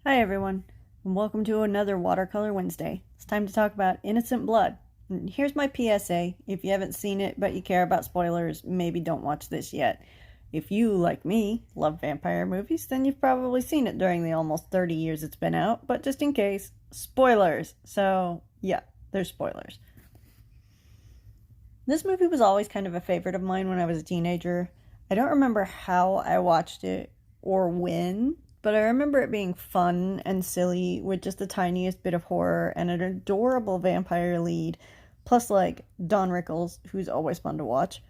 Hi everyone, and welcome to another Watercolor Wednesday. It's time to talk about Innocent Blood. And here's my PSA. If you haven't seen it but you care about spoilers, maybe don't watch this yet. If you, like me, love vampire movies, then you've probably seen it during the almost 30 years it's been out, but just in case, spoilers. So, yeah, there's spoilers. This movie was always kind of a favorite of mine when I was a teenager. I don't remember how I watched it or when, but I remember it being fun and silly with just the tiniest bit of horror and an adorable vampire lead, plus like Don Rickles, who's always fun to watch.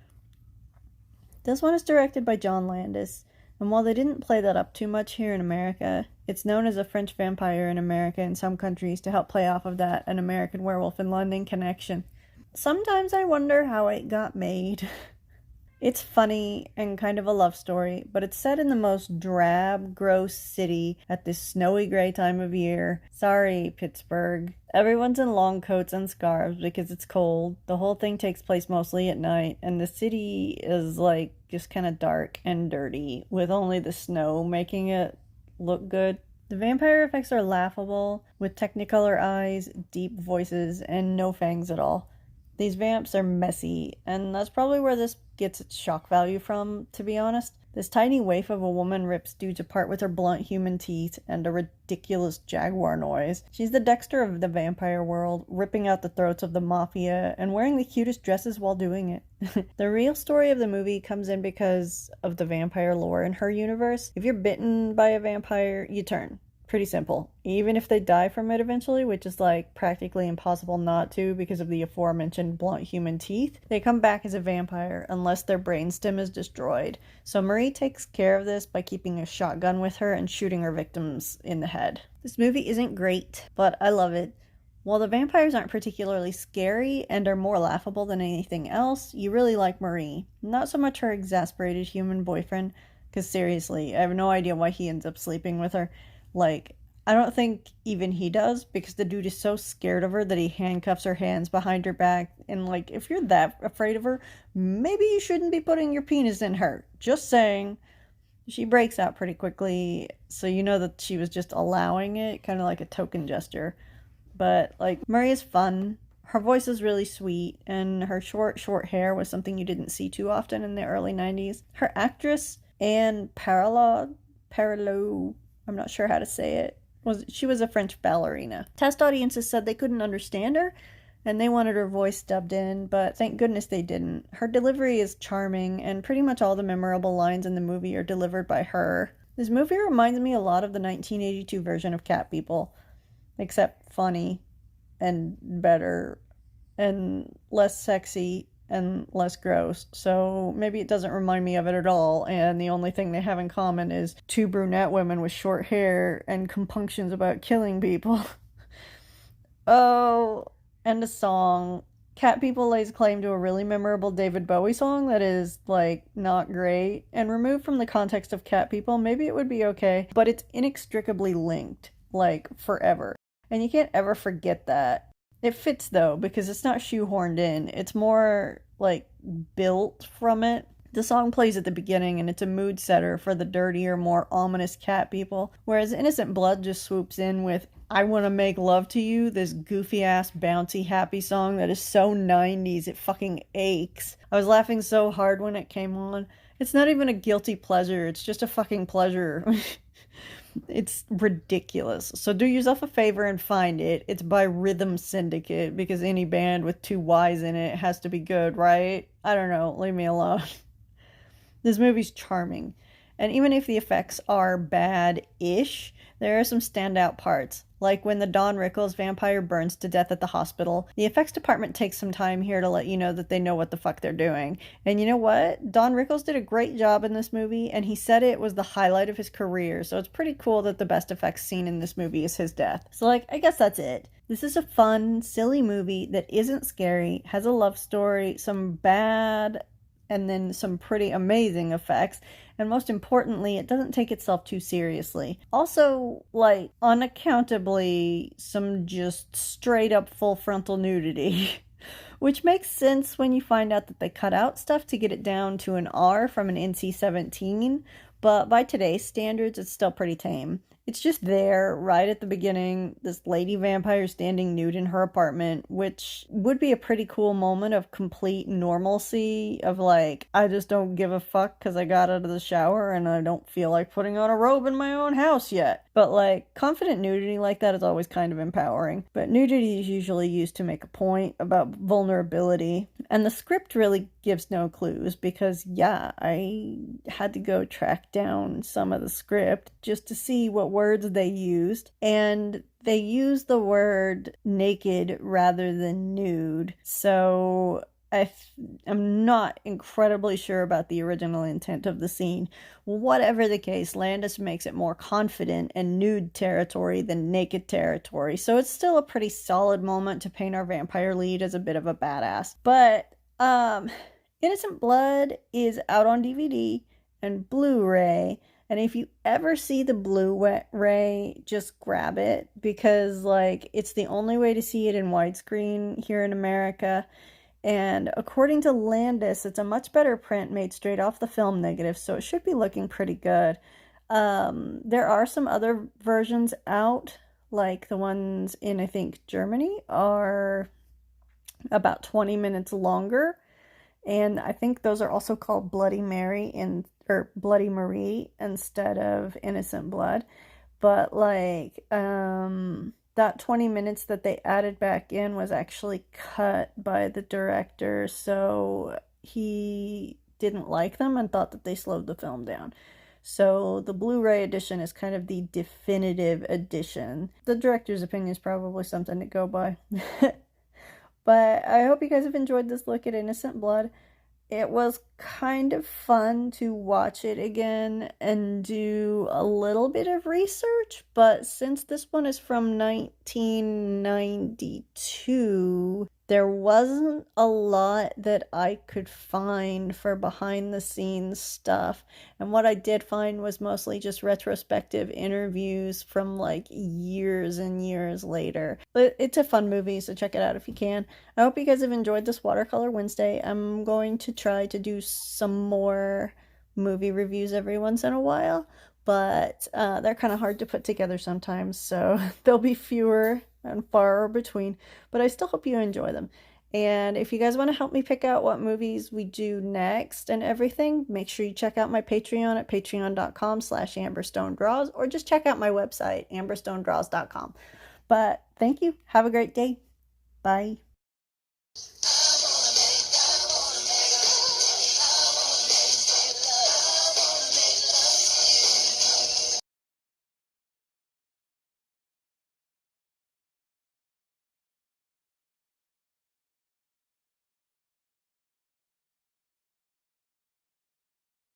This one is directed by John Landis, and while they didn't play that up too much here in America, it's known as a French vampire in America in some countries to help play off of that An American Werewolf in London connection. Sometimes I wonder how it got made. It's funny and kind of a love story, but it's set in the most drab, gross city at this snowy gray time of year. Sorry, Pittsburgh. Everyone's in long coats and scarves because it's cold. The whole thing takes place mostly at night, and the city is like just kind of dark and dirty, with only the snow making it look good. The vampire effects are laughable, with technicolor eyes, deep voices, and no fangs at all. These vamps are messy, and that's probably where this gets its shock value from, to be honest. This tiny waif of a woman rips dudes apart with her blunt human teeth and a ridiculous jaguar noise. She's the Dexter of the vampire world, ripping out the throats of the mafia and wearing the cutest dresses while doing it. The real story of the movie comes in because of the vampire lore in her universe. If you're bitten by a vampire, you turn. Pretty simple. Even if they die from it eventually, which is like practically impossible not to because of the aforementioned blunt human teeth, they come back as a vampire unless their brainstem is destroyed. So Marie takes care of this by keeping a shotgun with her and shooting her victims in the head. This movie isn't great, but I love it. While the vampires aren't particularly scary and are more laughable than anything else, you really like Marie. Not so much her exasperated human boyfriend, because seriously, I have no idea why he ends up sleeping with her. Like, I don't think even he does, because the dude is so scared of her that he handcuffs her hands behind her back. And, like, if you're that afraid of her, maybe you shouldn't be putting your penis in her. Just saying. She breaks out pretty quickly, so you know that she was just allowing it, kind of like a token gesture. But, like, Murray is fun. Her voice is really sweet, and her short hair was something you didn't see too often in the early 90s. Her actress, Anne Parallot, I'm not sure how to say it. She was a French ballerina. Test audiences said they couldn't understand her, and they wanted her voice dubbed in, but thank goodness they didn't. Her delivery is charming, and pretty much all the memorable lines in the movie are delivered by her. This movie reminds me a lot of the 1982 version of Cat People, except funny, and better, and less sexy, and less gross. So maybe it doesn't remind me of it at all, and the only thing they have in common is two brunette women with short hair and compunctions about killing people. Oh, and a song. Cat People lays claim to a really memorable David Bowie song that is, like, not great. And removed from the context of Cat People, maybe it would be okay, but it's inextricably linked, like, forever. And you can't ever forget that. It fits though, because it's not shoehorned in. It's more like built from it. The song plays at the beginning and it's a mood setter for the dirtier, more ominous cat people. Whereas Innocent Blood just swoops in with I Wanna Make Love to You, this goofy ass, bouncy, happy song that is so 90s it fucking aches. I was laughing so hard when it came on. It's not even a guilty pleasure, it's just a fucking pleasure. It's ridiculous. So do yourself a favor and find it. It's by Rhythm Syndicate, because any band with two Y's in it has to be good, right? I don't know. Leave me alone. This movie's charming. And even if the effects are bad-ish, there are some standout parts. Like when the Don Rickles vampire burns to death at the hospital. The effects department takes some time here to let you know that they know what the fuck they're doing. And you know what? Don Rickles did a great job in this movie, and he said it was the highlight of his career, so it's pretty cool that the best effects scene in this movie is his death. So, like, I guess that's it. This is a fun, silly movie that isn't scary, has a love story, some bad and then some pretty amazing effects, and most importantly, it doesn't take itself too seriously. Also, like, unaccountably, some just straight up full frontal nudity. which makes sense when you find out that they cut out stuff to get it down to an R from an NC-17, but by today's standards, it's still pretty tame. It's just there, right at the beginning, this lady vampire standing nude in her apartment, which would be a pretty cool moment of complete normalcy, of like, I just don't give a fuck because I got out of the shower and I don't feel like putting on a robe in my own house yet. But like, confident nudity like that is always kind of empowering. But nudity is usually used to make a point about vulnerability. And the script really gives no clues because, yeah, I had to go track down some of the script just to see what words they used. And they used the word naked rather than nude. So I'm not incredibly sure about the original intent of the scene. Whatever the case, Landis makes it more confident and nude territory than naked territory. So it's still a pretty solid moment to paint our vampire lead as a bit of a badass. But Innocent Blood is out on DVD and Blu-ray. And if you ever see the Blu-ray, just grab it because like it's the only way to see it in widescreen here in America. And according to Landis, it's a much better print made straight off the film negative, so it should be looking pretty good. There are some other versions out, like the ones in, I think, Germany are about 20 minutes longer. And I think those are also called Bloody Mary or Bloody Marie instead of Innocent Blood. But like, that 20 minutes that they added back in was actually cut by the director, so he didn't like them and thought that they slowed the film down. So the Blu-ray edition is kind of the definitive edition. The director's opinion is probably something to go by. But I hope you guys have enjoyed this look at Innocent Blood. It was kind of fun to watch it again and do a little bit of research, but since this one is from 1992, there wasn't a lot that I could find for behind the scenes stuff. And what I did find was mostly just retrospective interviews from like years and years later. But it's a fun movie, so check it out if you can. I hope you guys have enjoyed this Watercolor Wednesday. I'm going to try to do some more movie reviews every once in a while, but they're kind of hard to put together sometimes, so there'll be fewer and far between, but I still hope you enjoy them. And if you guys want to help me pick out what movies we do next and everything, make sure you check out my Patreon at patreon.com/amberstonedraws, or just check out my website, amberstonedraws.com. But thank you. Have a great day. Bye.